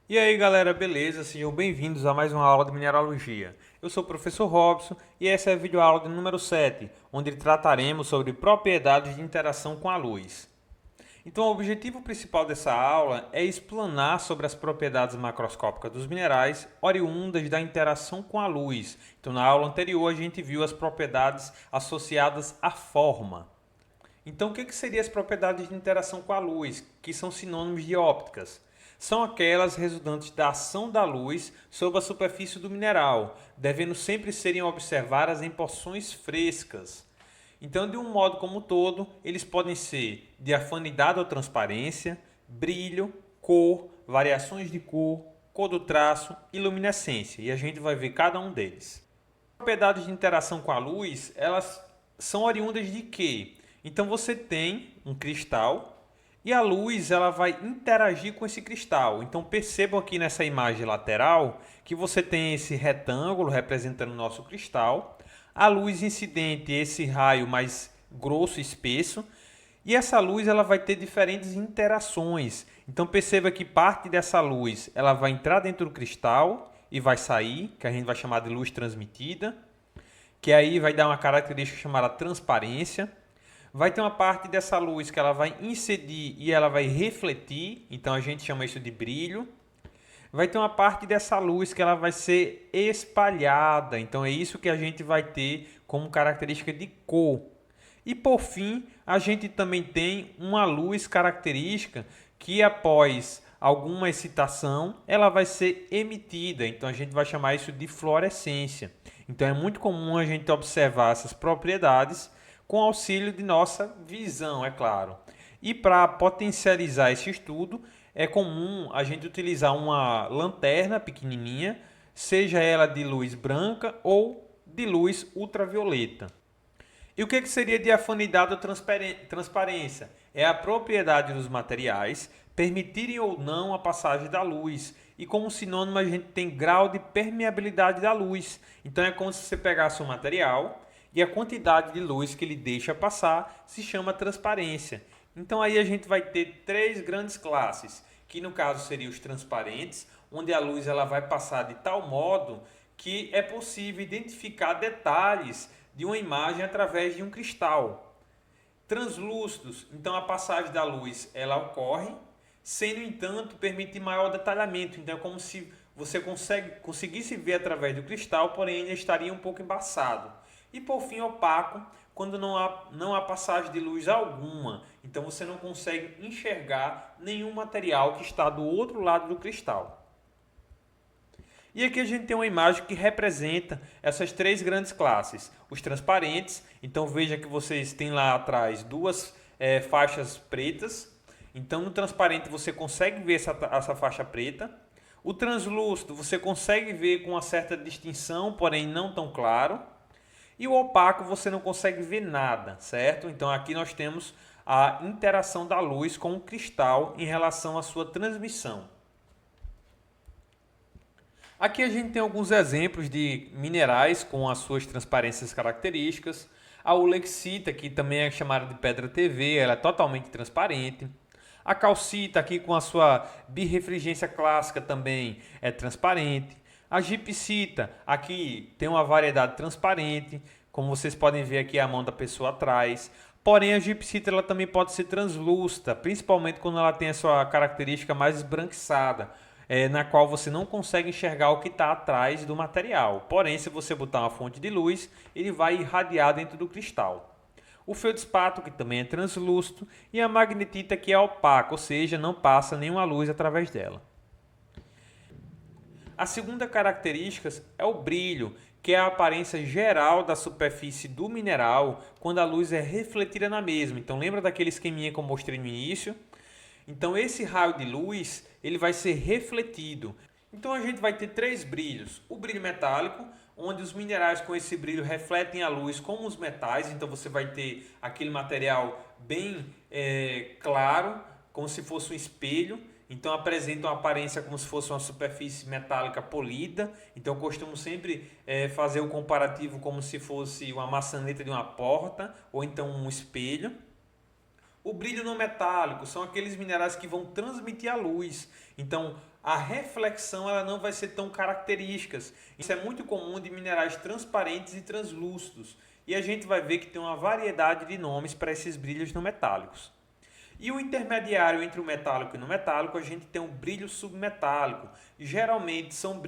E aí galera, beleza? Sejam bem-vindos a mais uma aula de mineralogia. Eu sou o professor Robson e essa é a videoaula de número 7, onde trataremos sobre propriedades de interação com a luz. Então, o objetivo principal dessa aula é explanar sobre as propriedades macroscópicas dos minerais oriundas da interação com a luz. Então, na aula anterior, a gente viu as propriedades associadas à forma. Então, o que seriam as propriedades de interação com a luz, que são sinônimos de ópticas? São aquelas resultantes da ação da luz sobre a superfície do mineral, devendo sempre serem observadas em porções frescas. Então, de um modo como um todo, eles podem ser de afinidade ou transparência, brilho, cor, variações de cor, cor do traço e luminescência. E a gente vai ver cada um deles. As propriedades de interação com a luz, elas são oriundas de quê? Então você tem um cristal e a luz ela vai interagir com esse cristal. Então percebam aqui nessa imagem lateral que você tem esse retângulo representando o nosso cristal, a luz incidente, esse raio mais grosso e espesso, e essa luz ela vai ter diferentes interações. Então perceba que parte dessa luz ela vai entrar dentro do cristal e vai sair, que a gente vai chamar de luz transmitida, que aí vai dar uma característica chamada transparência. Vai ter uma parte dessa luz que ela vai incidir e ela vai refletir, então a gente chama isso de brilho. Vai ter uma parte dessa luz que ela vai ser espalhada, então é isso que a gente vai ter como característica de cor. E por fim, a gente também tem uma luz característica que após alguma excitação, ela vai ser emitida, então a gente vai chamar isso de fluorescência. Então é muito comum a gente observar essas propriedades com auxílio de nossa visão, é claro. E para potencializar esse estudo, é comum a gente utilizar uma lanterna pequenininha, seja ela de luz branca ou de luz ultravioleta. E o que seria de afinidade ou transparência? É a propriedade dos materiais permitirem ou não a passagem da luz. E como sinônimo a gente tem grau de permeabilidade da luz. Então é como se você pegasse um material e a quantidade de luz que ele deixa passar se chama transparência. Então aí a gente vai ter três grandes classes, que no caso seriam os transparentes, onde a luz ela vai passar de tal modo que é possível identificar detalhes de uma imagem através de um cristal. Translúcidos, então a passagem da luz ela ocorre, sem no entanto permitir maior detalhamento. Então é como se você conseguisse ver através do cristal, porém ainda estaria um pouco embaçado. E por fim opaco, quando não há passagem de luz alguma. Então você não consegue enxergar nenhum material que está do outro lado do cristal. E aqui a gente tem uma imagem que representa essas três grandes classes. Os transparentes, então veja que vocês têm lá atrás duas faixas pretas. Então no transparente você consegue ver essa faixa preta. O translúcido você consegue ver com uma certa distinção, porém não tão claro. E o opaco você não consegue ver nada, certo? Então aqui nós temos a interação da luz com o cristal em relação à sua transmissão. Aqui a gente tem alguns exemplos de minerais com as suas transparências características. A ulexita, que também é chamada de pedra TV, ela é totalmente transparente. A calcita, aqui com a sua birrefringência clássica, também é transparente. A gipsita, aqui tem uma variedade transparente, como vocês podem ver aqui a mão da pessoa atrás. Porém, a gipsita ela também pode ser translúcida, principalmente quando ela tem a sua característica mais esbranquiçada, na qual você não consegue enxergar o que está atrás do material. Porém, se você botar uma fonte de luz, ele vai irradiar dentro do cristal. O feldspato, que também é translúcido, e a magnetita, que é opaca, ou seja, não passa nenhuma luz através dela. A segunda característica é o brilho, que é a aparência geral da superfície do mineral quando a luz é refletida na mesma. Então lembra daquele esqueminha que eu mostrei no início? Então esse raio de luz ele vai ser refletido. Então a gente vai ter três brilhos. O brilho metálico, onde os minerais com esse brilho refletem a luz como os metais. Então você vai ter aquele material bem claro, como se fosse um espelho. Então apresenta uma aparência como se fosse uma superfície metálica polida. Então eu costumo sempre fazer o comparativo como se fosse uma maçaneta de uma porta ou então um espelho. O brilho não metálico são aqueles minerais que vão transmitir a luz. Então a reflexão ela não vai ser tão característica. Isso é muito comum de minerais transparentes e translúcidos. E a gente vai ver que tem uma variedade de nomes para esses brilhos não metálicos. E o intermediário entre o metálico e o não metálico, a gente tem o brilho submetálico. Geralmente são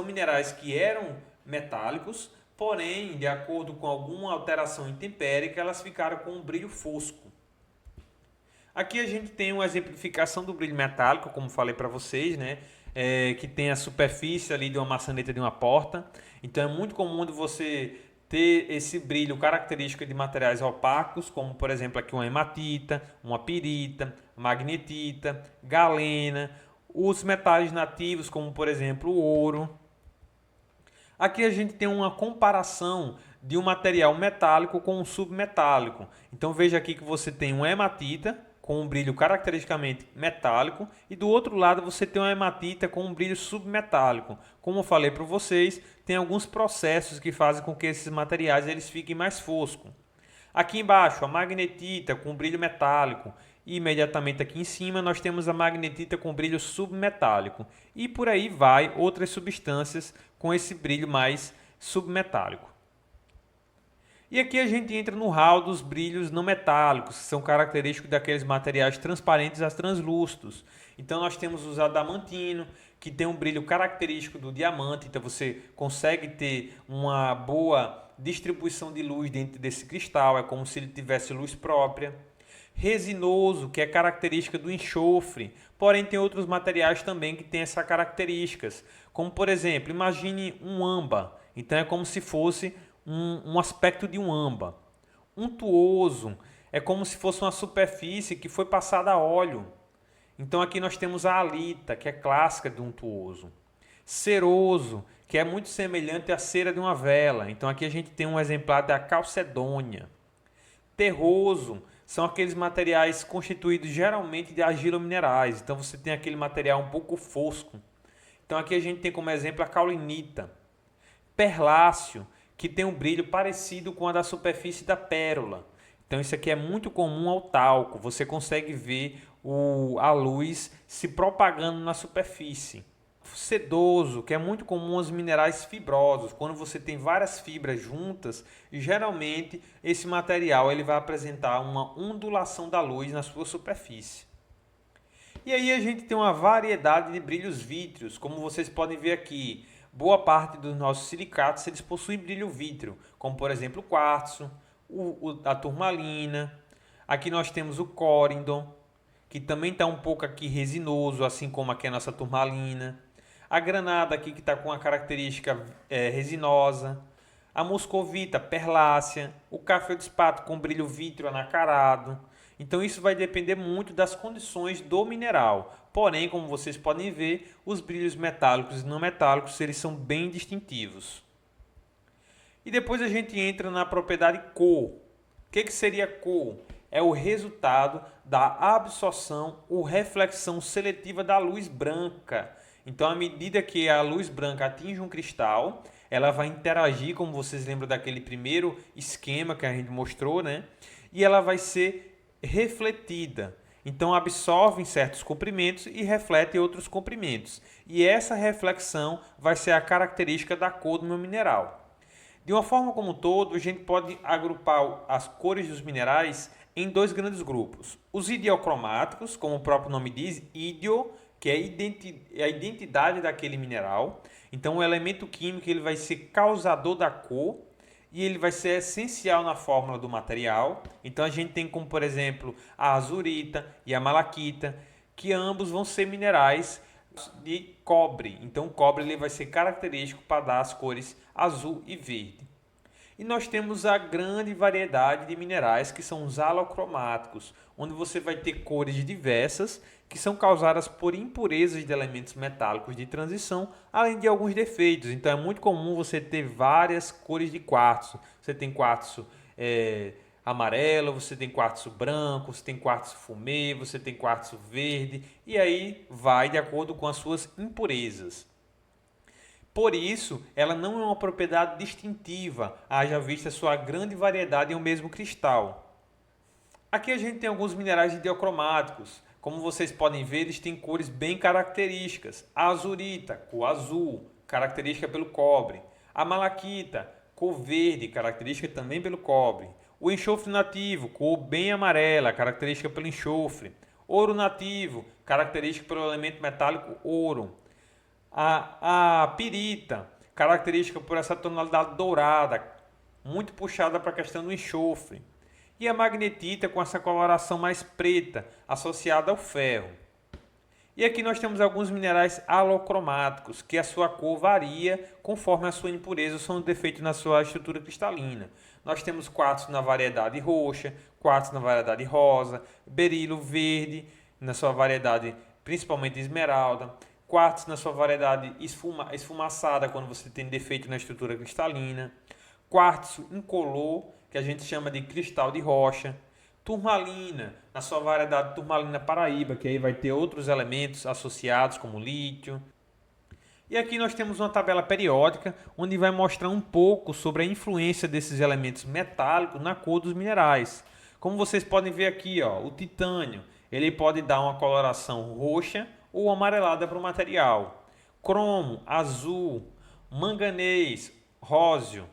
minerais que eram metálicos, porém, de acordo com alguma alteração intempérica, elas ficaram com um brilho fosco. Aqui a gente tem uma exemplificação do brilho metálico, como falei para vocês, né? Que tem a superfície ali de uma maçaneta de uma porta. Então é muito comum de você ter esse brilho característico de materiais opacos, como por exemplo aqui uma hematita, uma pirita, magnetita, galena, os metais nativos, como por exemplo o ouro. Aqui a gente tem uma comparação de um material metálico com um submetálico. Então veja aqui que você tem uma hematita com um brilho caracteristicamente metálico e do outro lado você tem uma hematita com um brilho submetálico. Como eu falei para vocês, tem alguns processos que fazem com que esses materiais eles fiquem mais foscos. Aqui embaixo a magnetita com brilho metálico e imediatamente aqui em cima nós temos a magnetita com brilho submetálico e por aí vai outras substâncias com esse brilho mais submetálico. E aqui a gente entra no hall dos brilhos não metálicos, que são característicos daqueles materiais transparentes a translúcidos. Então nós temos os adamantino, que tem um brilho característico do diamante, então você consegue ter uma boa distribuição de luz dentro desse cristal, é como se ele tivesse luz própria. Resinoso, que é característica do enxofre, porém tem outros materiais também que têm essas características, como por exemplo, imagine um âmbar, então é como se fosse um aspecto de um âmbar. Untuoso é como se fosse uma superfície que foi passada a óleo. Então aqui nós temos a halita, que é clássica do untuoso. Ceroso, que é muito semelhante à cera de uma vela. Então aqui a gente tem um exemplar da calcedônia. Terroso são aqueles materiais constituídos geralmente de argilominerais. Então você tem aquele material um pouco fosco. Então aqui a gente tem como exemplo a caulinita. Perláceo, que tem um brilho parecido com a da superfície da pérola. Então isso aqui é muito comum ao talco. Você consegue ver a luz se propagando na superfície. Sedoso, que é muito comum aos minerais fibrosos. Quando você tem várias fibras juntas, geralmente esse material ele vai apresentar uma ondulação da luz na sua superfície. E aí a gente tem uma variedade de brilhos vítreos, como vocês podem ver aqui. Boa parte dos nossos silicatos eles possuem brilho vítreo, como por exemplo o quartzo, a turmalina. Aqui nós temos o corindon, que também está um pouco aqui resinoso, assim como aqui a nossa turmalina. A granada aqui que está com a característica resinosa. A moscovita, perlácea. O cafeodspato com brilho vítreo anacarado. Então isso vai depender muito das condições do mineral. Porém, como vocês podem ver, os brilhos metálicos e não metálicos eles são bem distintivos. E depois a gente entra na propriedade cor. O que seria cor? É o resultado da absorção ou reflexão seletiva da luz branca. Então, à medida que a luz branca atinge um cristal, ela vai interagir, como vocês lembram daquele primeiro esquema que a gente mostrou, né? E ela vai ser refletida. Então absorve em certos comprimentos e reflete em outros comprimentos. E essa reflexão vai ser a característica da cor do meu mineral. De uma forma como um todo, a gente pode agrupar as cores dos minerais em dois grandes grupos. Os ideocromáticos, como o próprio nome diz, ideo, que é a identidade daquele mineral. Então o elemento químico ele vai ser causador da cor e ele vai ser essencial na fórmula do material. Então a gente tem como, por exemplo, a azurita e a malaquita, que ambos vão ser minerais de cobre. Então o cobre ele vai ser característico para dar as cores azul e verde. E nós temos a grande variedade de minerais que são os alocromáticos, onde você vai ter cores diversas que são causadas por impurezas de elementos metálicos de transição, além de alguns defeitos. Então é muito comum você ter várias cores de quartzo. Você tem quartzo amarelo, você tem quartzo branco, você tem quartzo fumê, você tem quartzo verde, e aí vai de acordo com as suas impurezas. Por isso, ela não é uma propriedade distintiva, haja vista sua grande variedade em um mesmo cristal. Aqui a gente tem alguns minerais ideocromáticos, Como vocês podem ver, eles têm cores bem características. A azurita, cor azul, característica pelo cobre. A malaquita, cor verde, característica também pelo cobre. O enxofre nativo, cor bem amarela, característica pelo enxofre. Ouro nativo, característica pelo elemento metálico ouro. A pirita, característica por essa tonalidade dourada, muito puxada para a questão do enxofre. E a magnetita com essa coloração mais preta, associada ao ferro. E aqui nós temos alguns minerais alocromáticos, que a sua cor varia conforme a sua impureza ou seu defeito na sua estrutura cristalina. Nós temos quartzo na variedade roxa, quartzo na variedade rosa, berilo verde na sua variedade principalmente esmeralda, quartzo na sua variedade esfumaçada quando você tem defeito na estrutura cristalina, quartzo incolor, que a gente chama de cristal de rocha, turmalina, na sua variedade turmalina paraíba, que aí vai ter outros elementos associados como lítio. E aqui nós temos uma tabela periódica, onde vai mostrar um pouco sobre a influência desses elementos metálicos na cor dos minerais. Como vocês podem ver aqui, ó, o titânio, ele pode dar uma coloração roxa ou amarelada para o material. Cromo, azul, manganês, róseo.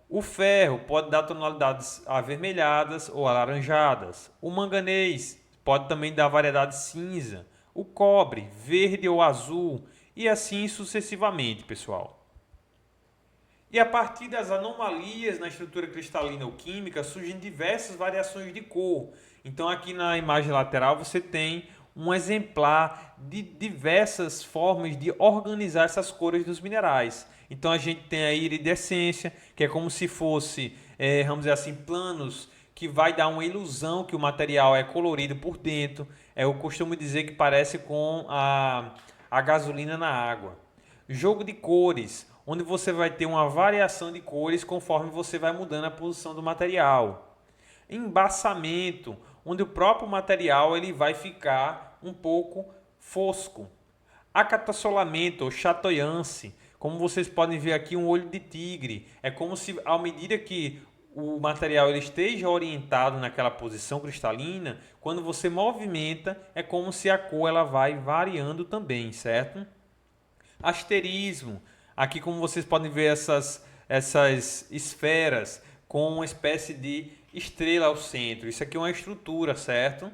O ferro pode dar tonalidades avermelhadas ou alaranjadas. O manganês pode também dar variedade cinza. O cobre, verde ou azul. E assim sucessivamente, pessoal. E a partir das anomalias na estrutura cristalina ou química surgem diversas variações de cor. Então aqui na imagem lateral você tem um exemplar de diversas formas de organizar essas cores dos minerais. Então a gente tem a iridescência, que é como se fosse, vamos dizer assim, planos que vai dar uma ilusão que o material é colorido por dentro. Eu costumo dizer que parece com a gasolina na água. Jogo de cores, onde você vai ter uma variação de cores conforme você vai mudando a posição do material. Embaçamento, onde o próprio material ele vai ficar um pouco fosco. Acatassolamento ou chatoyance, como vocês podem ver aqui, um olho de tigre. É como se, à medida que o material ele esteja orientado naquela posição cristalina, quando você movimenta, é como se a cor ela vai variando também, certo? Asterismo. Aqui, como vocês podem ver, essas esferas com uma espécie de estrela ao centro. Isso aqui é uma estrutura, certo?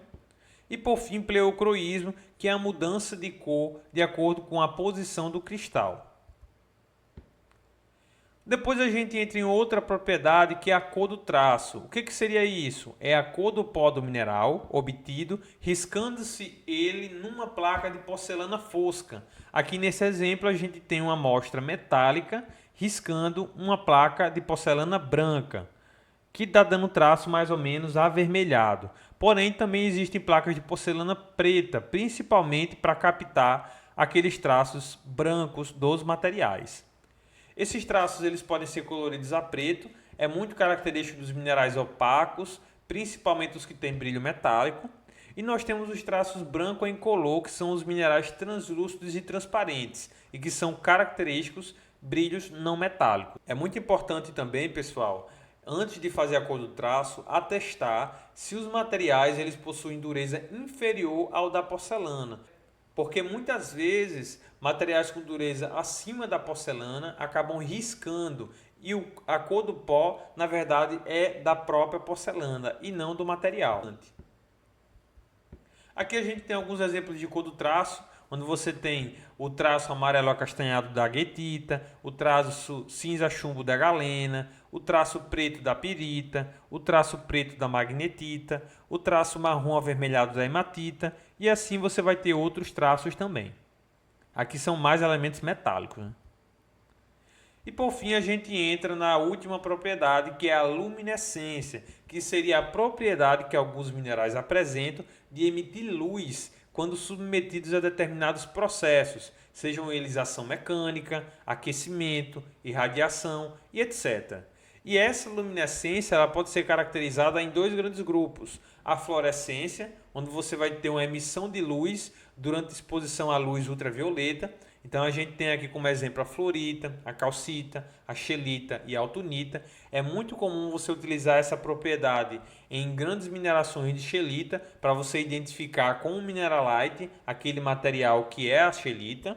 E por fim, pleocroísmo, que é a mudança de cor de acordo com a posição do cristal. Depois a gente entra em outra propriedade, que é a cor do traço. O que seria isso? É a cor do pó do mineral obtido, riscando-se ele numa placa de porcelana fosca. Aqui nesse exemplo a gente tem uma amostra metálica riscando uma placa de porcelana branca, que está dando traço mais ou menos avermelhado. Porém, também existem placas de porcelana preta, principalmente para captar aqueles traços brancos dos materiais. Esses traços eles podem ser coloridos a preto, é muito característico dos minerais opacos, principalmente os que têm brilho metálico. E nós temos os traços branco em incolor, que são os minerais translúcidos e transparentes, e que são característicos brilhos não metálicos. É muito importante também, pessoal, antes de fazer a cor do traço, atestar se os materiais eles possuem dureza inferior ao da porcelana. Porque muitas vezes materiais com dureza acima da porcelana acabam riscando e a cor do pó, na verdade, é da própria porcelana e não do material. Aqui a gente tem alguns exemplos de cor do traço, onde você tem o traço amarelo acastanhado da aguetita, o traço cinza chumbo da galena, o traço preto da pirita, o traço preto da magnetita, o traço marrom avermelhado da hematita, e assim você vai ter outros traços também. Aqui são mais elementos metálicos, né? E por fim a gente entra na última propriedade, que é a luminescência, que seria a propriedade que alguns minerais apresentam de emitir luz quando submetidos a determinados processos, sejam eles ação mecânica, aquecimento, irradiação e etc. E essa luminescência ela pode ser caracterizada em dois grandes grupos: a fluorescência, onde você vai ter uma emissão de luz durante a exposição à luz ultravioleta. Então a gente tem aqui como exemplo a fluorita, a calcita, a scheelita e a autunita. É muito comum você utilizar essa propriedade em grandes minerações de scheelita para você identificar com o mineralite aquele material que é a scheelita.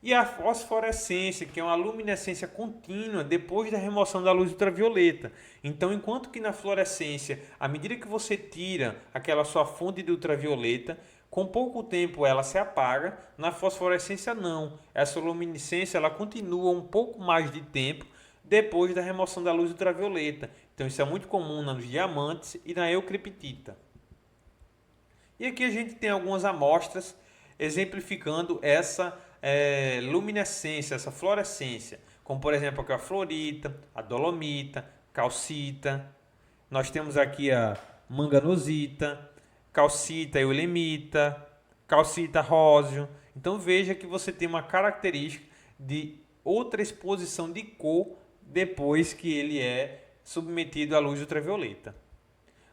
E a fosforescência, que é uma luminescência contínua depois da remoção da luz ultravioleta. Então, enquanto que na fluorescência, à medida que você tira aquela sua fonte de ultravioleta, com pouco tempo ela se apaga, na fosforescência não. Essa luminescência ela continua um pouco mais de tempo depois da remoção da luz ultravioleta. Então, isso é muito comum nos diamantes e na eucriptita. E aqui a gente tem algumas amostras exemplificando essa luminescência, essa fluorescência, como por exemplo aqui a fluorita, a dolomita, calcita. Nós temos aqui a manganosita, calcita eulemita, calcita róseo. Então veja que você tem uma característica de outra exposição de cor depois que ele é submetido à luz ultravioleta.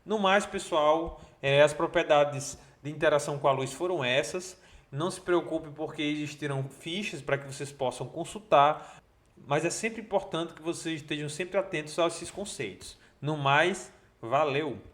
No mais, pessoal, as propriedades de interação com a luz foram essas. Não se preocupe porque existirão fichas para que vocês possam consultar, mas é sempre importante que vocês estejam sempre atentos a esses conceitos. No mais, valeu!